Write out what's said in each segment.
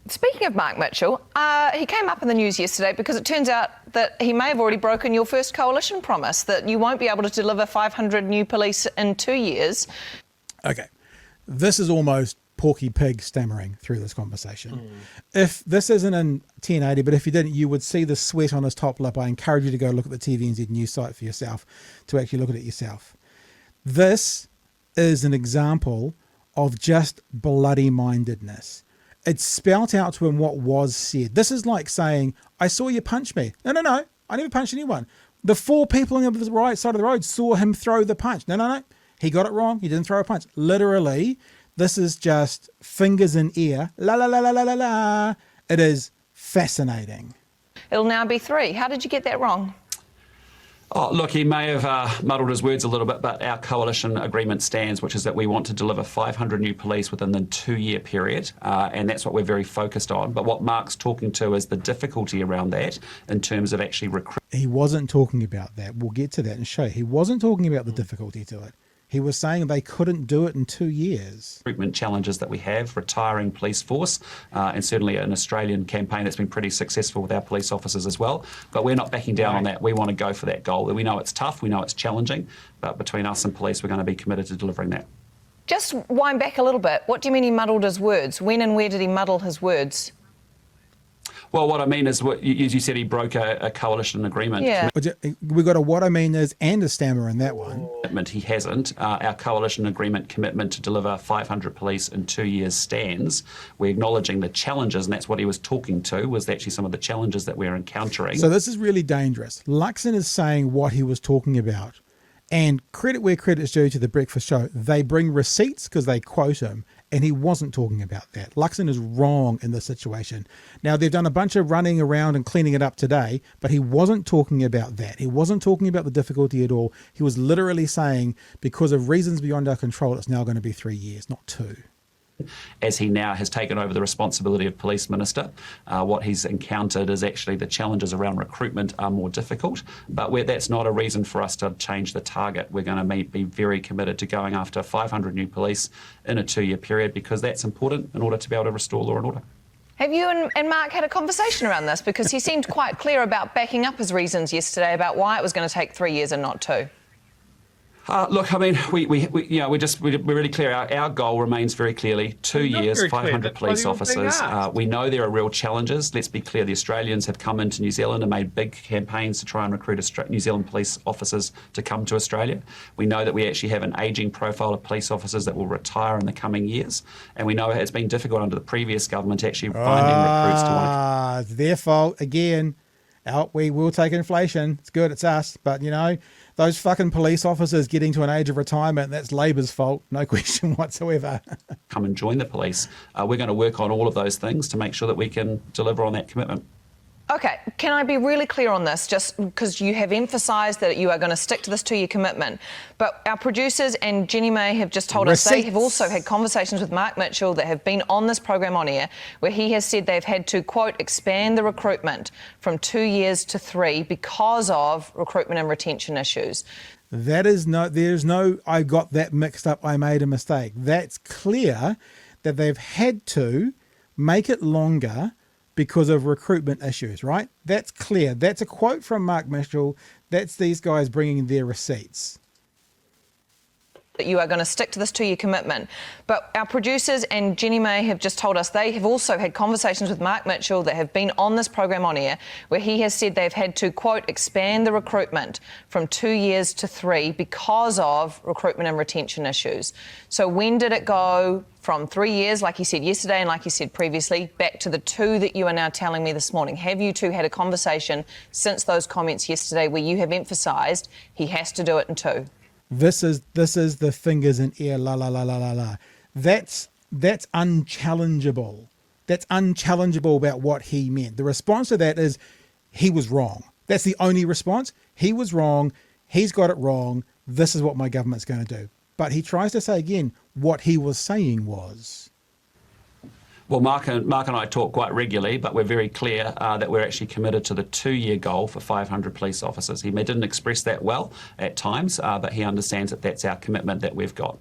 Speaking of Mark Mitchell, he came up in the news yesterday because it turns out that he may have already broken your first coalition promise, that you won't be able to deliver 500 new police in 2 years. Okay, this is almost Porky Pig stammering through this conversation. If this isn't in 1080, but if you didn't, you would see the sweat on his top lip. I encourage you to go look at the TVNZ news site for yourself, to actually look at it yourself. This is an example of just bloody mindedness. It's spelt out to him what was said. This is like saying, I saw you punch me. No, I never punched anyone. The 4 people on the right side of the road saw him throw the punch. No, he got it wrong. He didn't throw a punch. Literally, this is just fingers in ear. La, la, la, la, la, la, la. It is fascinating. It'll now be 3. How did you get that wrong? Oh, look, he may have muddled his words a little bit, but our coalition agreement stands, which is that we want to deliver 500 new police within the 2-year period, and that's what we're very focused on. But what Mark's talking to is the difficulty around that in terms of actually recruiting. He wasn't talking about that. We'll get to that and show you. He wasn't talking about the difficulty to it. He was saying they couldn't do it in 2 years. Recruitment challenges that we have, retiring police force, and certainly an Australian campaign that's been pretty successful with our police officers as well. But we're not backing down on that. We want to go for that goal. We know it's tough, we know it's challenging, but between us and police, we're going to be committed to delivering that. Just wind back a little bit. What do you mean he muddled his words? When and where did he muddle his words? Well, what I mean is, as you said, he broke a coalition agreement. Yeah. We got a what I mean is and a stammer in that one. He hasn't. Our coalition agreement commitment to deliver 500 police in 2 years stands. We're acknowledging the challenges, and that's what he was talking to, was actually some of the challenges that we're encountering. So this is really dangerous. Luxon is saying what he was talking about. And credit where credit's due to the Breakfast Show. They bring receipts because they quote him, and he wasn't talking about that. Luxon is wrong in this situation. Now, they've done a bunch of running around and cleaning it up today, but he wasn't talking about that. He wasn't talking about the difficulty at all. He was literally saying, because of reasons beyond our control, it's now going to be 3 years, not 2. As he now has taken over the responsibility of police minister, what he's encountered is actually the challenges around recruitment are more difficult, but that's not a reason for us to change the target. We're going to be very committed to going after 500 new police in a 2-year period, because that's important in order to be able to restore law and order. Have you and Mark had a conversation around this? Because he seemed quite clear about backing up his reasons yesterday about why it was going to take 3 years and not 2. Look, I mean, we're really clear. Our goal remains very clearly 2 years, 500 police officers. We know there are real challenges. Let's be clear. The Australians have come into New Zealand and made big campaigns to try and recruit New Zealand police officers to come to Australia. We know that we actually have an ageing profile of police officers that will retire in the coming years. And we know it's been difficult under the previous government actually finding recruits to want to... It's their fault again. We will take inflation. It's good. It's us. But, you know, those fucking police officers getting to an age of retirement, that's Labour's fault. No question whatsoever. Come and join the police. We're going to work on all of those things to make sure that we can deliver on that commitment. OK, can I be really clear on this, just because you have emphasised that you are going to stick to this 2-year commitment, but our producers and Jenny May have just told us they have also had conversations with Mark Mitchell that have been on this program on air, where he has said they've had to, quote, expand the recruitment from 2 years to 3 because of recruitment and retention issues. I got that mixed up, I made a mistake. That's clear that they've had to make it longer because of recruitment issues, right? That's clear. That's a quote from Mark Mitchell. That's these guys bringing their receipts. That you are going to stick to this 2-year commitment. But our producers and Jenny May have just told us they have also had conversations with Mark Mitchell that have been on this program on air, where he has said they've had to, quote, expand the recruitment from 2 years to 3 because of recruitment and retention issues. So when did it go from 3 years, like you said yesterday and like you said previously, back to the 2 that you are now telling me this morning? Have you two had a conversation since those comments yesterday where you have emphasised he has to do it in 2? This is the fingers in ear, la la la la la la. That's unchallengeable. That's unchallengeable about what he meant. The response to that is he was wrong. That's the only response. He was wrong. He's got it wrong. This is what my government's going to do. But he tries to say again what he was saying was. Well, Mark and I talk quite regularly, but we're very clear that we're actually committed to the 2-year goal for 500 police officers. He didn't express that well at times, but he understands that that's our commitment that we've got.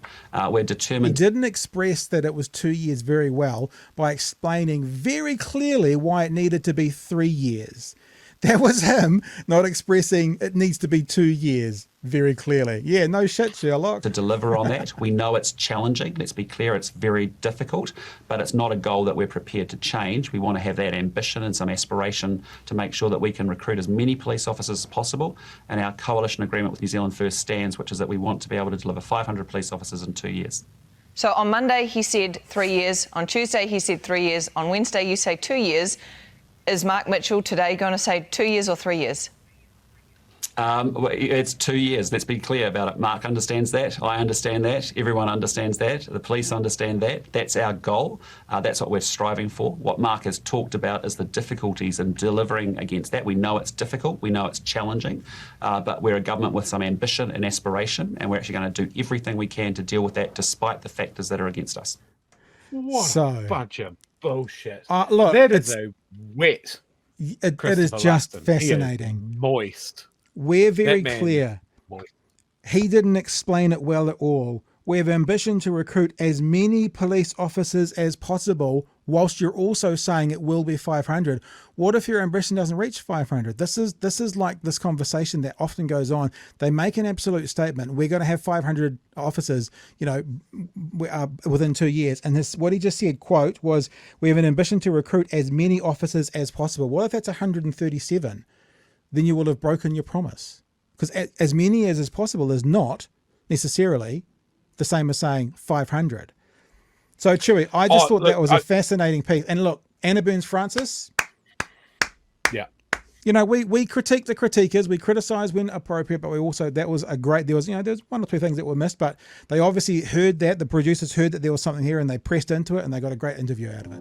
We're determined. He didn't express that it was 2 years very well by explaining very clearly why it needed to be 3 years. That was him not expressing it needs to be 2 years very clearly. Yeah, no shit, Sherlock. To deliver on that. We know it's challenging. Let's be clear, it's very difficult, but it's not a goal that we're prepared to change. We want to have that ambition and some aspiration to make sure that we can recruit as many police officers as possible. And our coalition agreement with New Zealand First stands, which is that we want to be able to deliver 500 police officers in 2 years. So on Monday, he said 3 years. On Tuesday, he said 3 years. On Wednesday, you say 2 years. Is Mark Mitchell today going to say 2 years or 3 years? It's 2 years. Let's be clear about it. Mark understands that. I understand that. Everyone understands that. The police understand that. That's our goal. That's what we're striving for. What Mark has talked about is the difficulties in delivering against that. We know it's difficult. We know it's challenging. But we're a government with some ambition and aspiration, and we're actually going to do everything we can to deal with that despite the factors that are against us. What a bunch of bullshit. Look, that is a wet. It is just Luxon. fascinating. Moist. We're very clear. Moist. He didn't explain it well at all. We have ambition to recruit as many police officers as possible, whilst you're also saying it will be 500. What if your ambition doesn't reach 500? This is like this conversation that often goes on. They make an absolute statement. We're going to have 500 officers, within 2 years. And what he just said, quote, was, we have an ambition to recruit as many officers as possible. What if that's 137? Then you will have broken your promise. Because as many as possible is not necessarily the same as saying 500. So, Chewy, I just thought that was a fascinating piece. And look, Anna Burns-Francis. Yeah. We critique the critiquers, we criticize when appropriate, but we also, there was one or two things that were missed, but they obviously heard that, the producers heard that there was something here and they pressed into it and they got a great interview out of it.